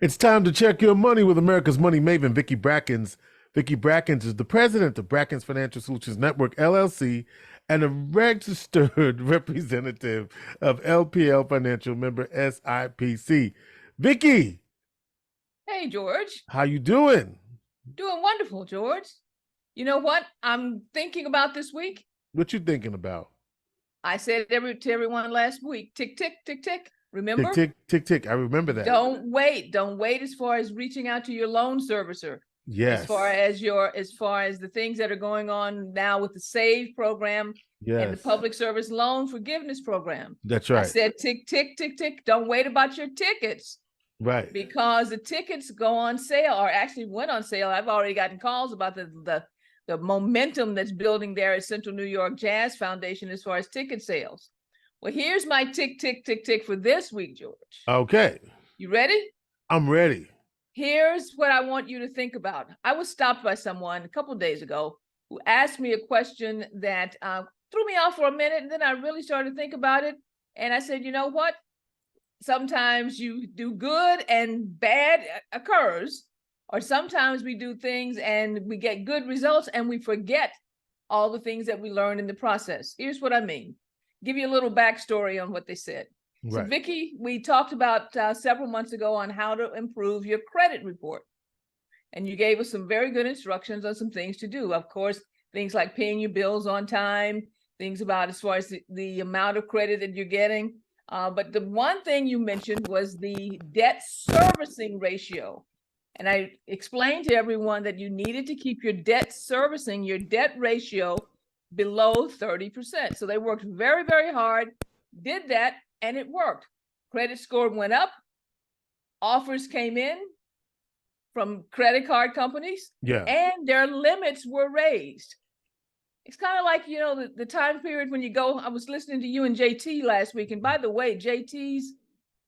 It's time to check your money with America's money maven, Vicki Brackens. Vicki Brackens is the president of Brackens Financial Solutions Network, LLC, and a registered representative of LPL Financial, member SIPC. Vicki, Hey, George. how you doing? Doing wonderful, George. You know what I'm thinking about this week? What you thinking about? I said to everyone last week, tick, tick, tick, tick. Remember? Tick, tick, tick, tick. I remember that. Don't wait. Don't wait as far as reaching out to your loan servicer. Yes. As far as the things that are going on now with the SAVE program and the Public Service Loan Forgiveness Program. That's right. I said, tick, tick, tick, tick. Don't wait about your tickets. Right. Because the tickets go on sale, or actually went on sale. I've already gotten calls about the momentum that's building there at Central New York Jazz Foundation as far as ticket sales. Well, here's my tick, tick, tick, tick for this week, George. Okay. You ready? I'm ready. Here's what I want you to think about. I was stopped by someone a couple of days ago who asked me a question that threw me off for a minute, and then I really started to think about it. And I said, you know what? Sometimes you do good and bad occurs, or sometimes we do things and we get good results and we forget all the things that we learned in the process. Here's what I mean. Give you a little backstory on what they said. Right. So, Vicki, we talked about several months ago on how to improve your credit report. And you gave us some very good instructions on some things to do. Of course, things like paying your bills on time, things about as far as the amount of credit that you're getting. But the one thing you mentioned was the debt servicing ratio. And I explained to everyone that you needed to keep your debt ratio below 30%. So they worked very, very hard, did that, and it worked. Credit score went up. Offers came in from credit card companies. Yeah. And their limits were raised. It's kind of like, you know, the time period when you go, I was listening to you and JT last week. And by the way, JT's,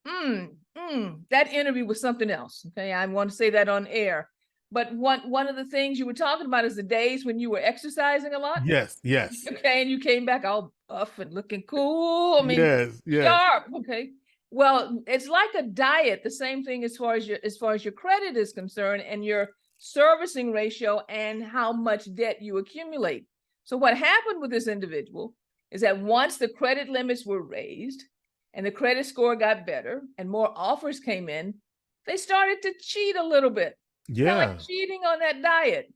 that interview was something else. Okay. I want to say that on air. But one of the things you were talking about is the days when you were exercising a lot. Yes, yes. Okay. And you came back all buff and looking cool. I mean, yes. Sharp. Okay. Well, it's like a diet. The same thing as far as your credit is concerned and your servicing ratio and how much debt you accumulate. So what happened with this individual is that once the credit limits were raised and the credit score got better and more offers came in, they started to cheat a little bit. Yeah. Kind of like cheating on that diet.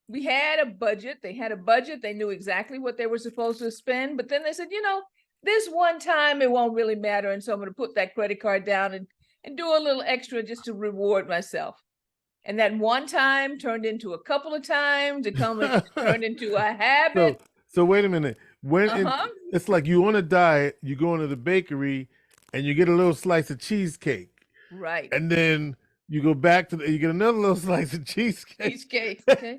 We had a budget. They had a budget. They knew exactly what they were supposed to spend. But then they said, you know, this one time it won't really matter. And so I'm going to put that credit card down and do a little extra just to reward myself. And that one time turned into a couple of times. It turned into a habit. So wait a minute. It's like you on a diet, you go into the bakery and you get a little slice of cheesecake. Right. And then you go back you get another little slice of cheesecake. Cheesecake. Okay.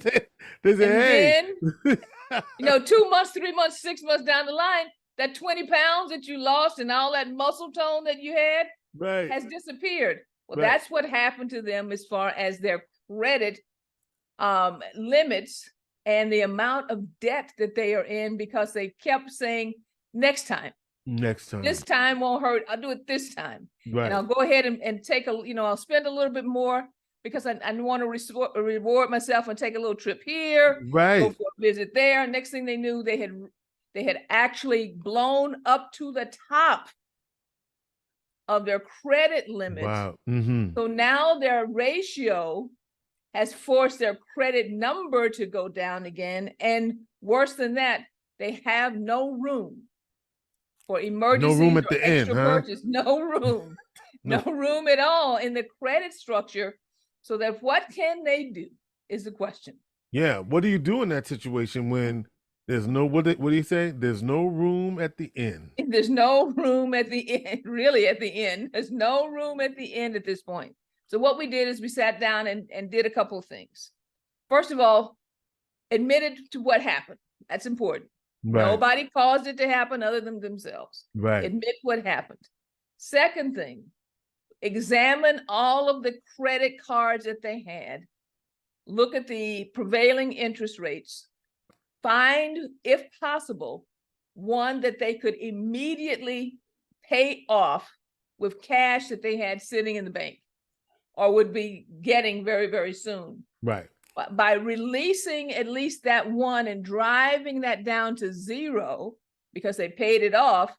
They say, then, 2 months, 3 months, 6 months down the line, that 20 pounds that you lost and all that muscle tone that you had has disappeared. Well, that's what happened to them as far as their credit limits and the amount of debt that they are in because they kept saying, next time. This time won't hurt. I'll do it this time. Right. And I'll go ahead and take I'll spend a little bit more because I want to reward myself and take a little trip here. Right. Go for a visit there. Next thing they knew, they had actually blown up to the top of their credit limits. Wow. Mm-hmm. So now their ratio has forced their credit number to go down again. And worse than that, they have no room for emergencies. No room at the end, huh? Purchase. No room. No room at all in the credit structure. So that what can they do is the question. Yeah. What do you do in that situation when there's no, what do you say? There's no room at the end. There's no room at the end, really at the end. There's no room at the end at this point. So what we did is we sat down and did a couple of things. First of all, admitted to what happened. That's important. Right. Nobody caused it to happen other than themselves. Right. Admit what happened. Second thing, examine all of the credit cards that they had. Look at the prevailing interest rates. Find, if possible, one that they could immediately pay off with cash that they had sitting in the bank or would be getting very, very soon. Right. But by releasing at least that one and driving that down to zero because they paid it off,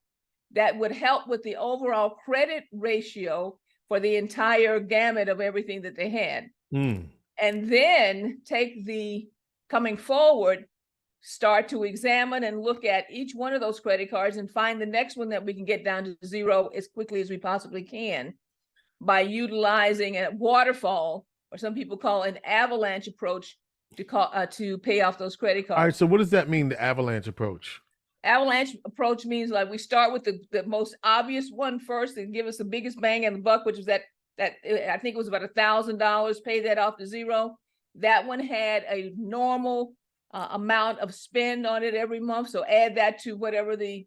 that would help with the overall credit ratio for the entire gamut of everything that they had. And then take the coming forward, start to examine and look at each one of those credit cards and find the next one that we can get down to zero as quickly as we possibly can by utilizing a waterfall, or some people call an avalanche approach, to pay off those credit cards. All right. So what does that mean, the avalanche approach? Avalanche approach means like we start with the most obvious one first and give us the biggest bang in the buck, which was that I think it was about $1,000, pay that off to zero. That one had a normal amount of spend on it every month. So add that to whatever the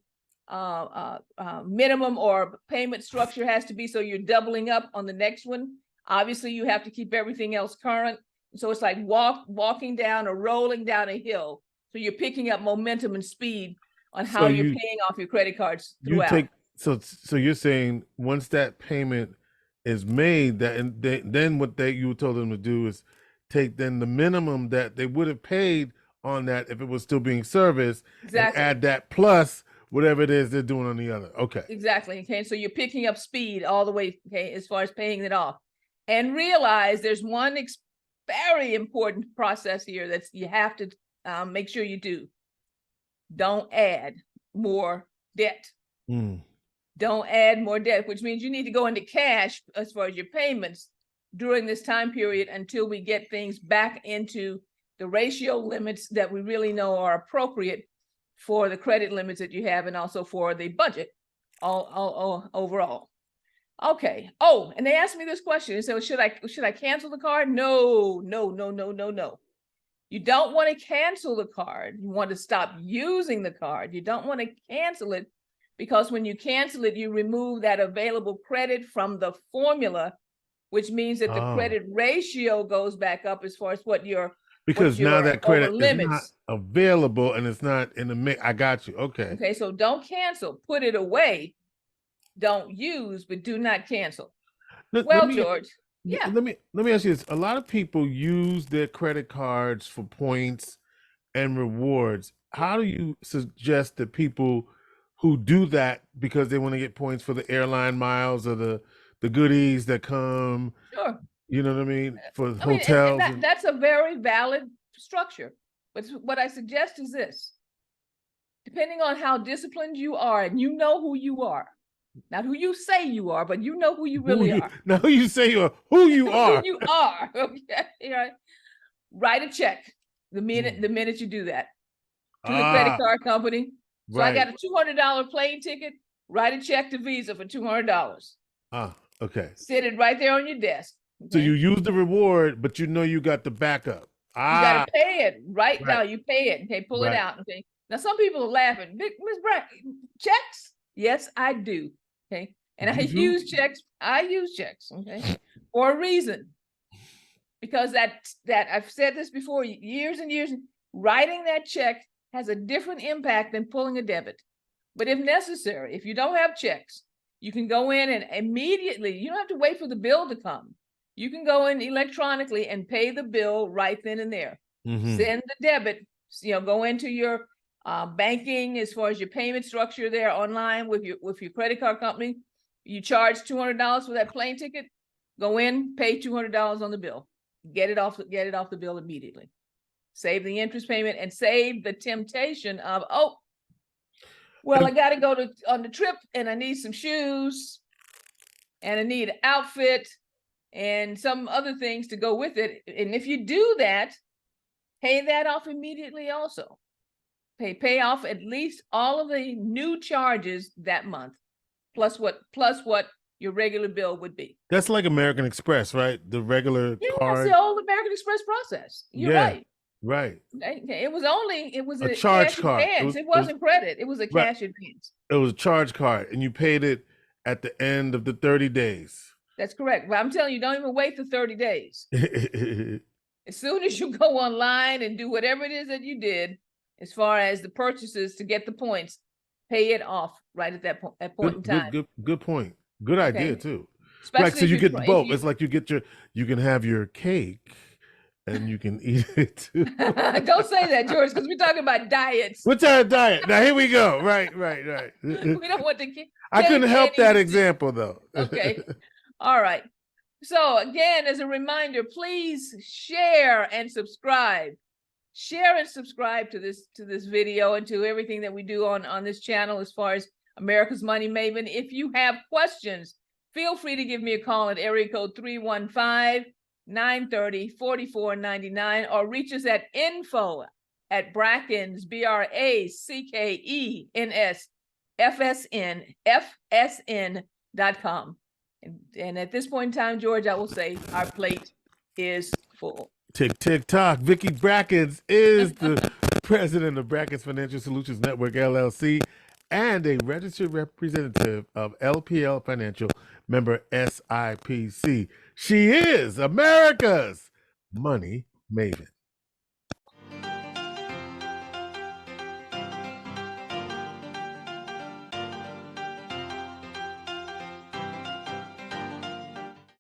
minimum or payment structure has to be. So you're doubling up on the next one. Obviously, you have to keep everything else current. So it's like walking down or rolling down a hill. So you're picking up momentum and speed on how you're paying off your credit cards throughout. So you're saying once that payment is made, that and then what you told them to do is take then the minimum that they would have paid on that if it was still being serviced, and add that plus whatever it is they're doing on the other. Okay. Exactly. Okay. So you're picking up speed all the way, okay, as far as paying it off. And realize there's one very important process here that you have to make sure you do. Don't add more debt. Don't add more debt, which means you need to go into cash as far as your payments during this time period until we get things back into the ratio limits that we really know are appropriate for the credit limits that you have and also for the budget all overall. Okay. Oh, and they asked me this question. So should I cancel the card? No. You don't want to cancel the card. You want to stop using the card. You don't want to cancel it because when you cancel it, you remove that available credit from the formula, which means that the credit ratio goes back up as far as because now that credit is not available and it's not in the mix. I got you. Okay. Okay. So don't cancel. Put it away. Don't use, but do not cancel. George. Yeah. Let me ask you this. A lot of people use their credit cards for points and rewards. How do you suggest that people who do that because they want to get points for the airline miles or the goodies that come? Sure. You know what I mean? For hotels. That's a very valid structure. But what I suggest is this. Depending on how disciplined you are, and you know who you are, not who you say you are, but you know who you really are. Now who you say you are, who you are. Who you are. Okay. Right. Write a check the minute you do that to the credit card company. So I got a $200 plane ticket. Write a check to Visa for $200. Okay. Sit it right there on your desk. Okay? So you use the reward, but you know you got the backup. You got to pay it right now. You pay it. Okay, pull it out. Okay. Now some people are laughing. Ms. Brackens, checks? Yes, I do. Okay. And I use checks. Okay. For a reason. Because that I've said this before years and years. Writing that check has a different impact than pulling a debit. But if necessary, if you don't have checks, you can go in and immediately, you don't have to wait for the bill to come. You can go in electronically and pay the bill right then and there. Send the debit, go into your banking as far as your payment structure there online with your credit card company. You charge $200 for that plane ticket. Go in, pay $200 on the bill. Get it off the bill immediately. Save the interest payment and save the temptation of, I got to go on the trip and I need some shoes and I need an outfit and some other things to go with it. And if you do that, pay that off immediately also. Pay off at least all of the new charges that month, plus what your regular bill would be. That's like American Express, right? The regular card. That's the old American Express process. You're right. Right. It was a charge card. It wasn't credit. It was a cash advance. It was a charge card, and you paid it at the end of the 30 days. That's correct. But I'm telling you, don't even wait for 30 days. As soon as you go online and do whatever it is that you did, as far as the purchases to get the points, pay it off right at that point in time. Good point. Good idea too. especially Right, so if you you're get if both. you- It's like you can have your cake and you can eat it too. Don't say that, George, because we're talking about diets. What's our diet? Now here we go. Right. We don't want the I couldn't help that eating. example though. Okay. All right. So again, as a reminder, please share and subscribe. Share and subscribe to this video and to everything that we do on this channel as far as America's Money Maven. If you have questions, feel free to give me a call at area code 315-930-4499 or reach us at info@Brackens, BRACKENS, FSN.com. And at this point in time, George, I will say our plate is full. Tick, tick, tock. Vicki Brackens is the president of Brackens Financial Solutions Network, LLC, and a registered representative of LPL Financial, member SIPC. She is America's Money Maven.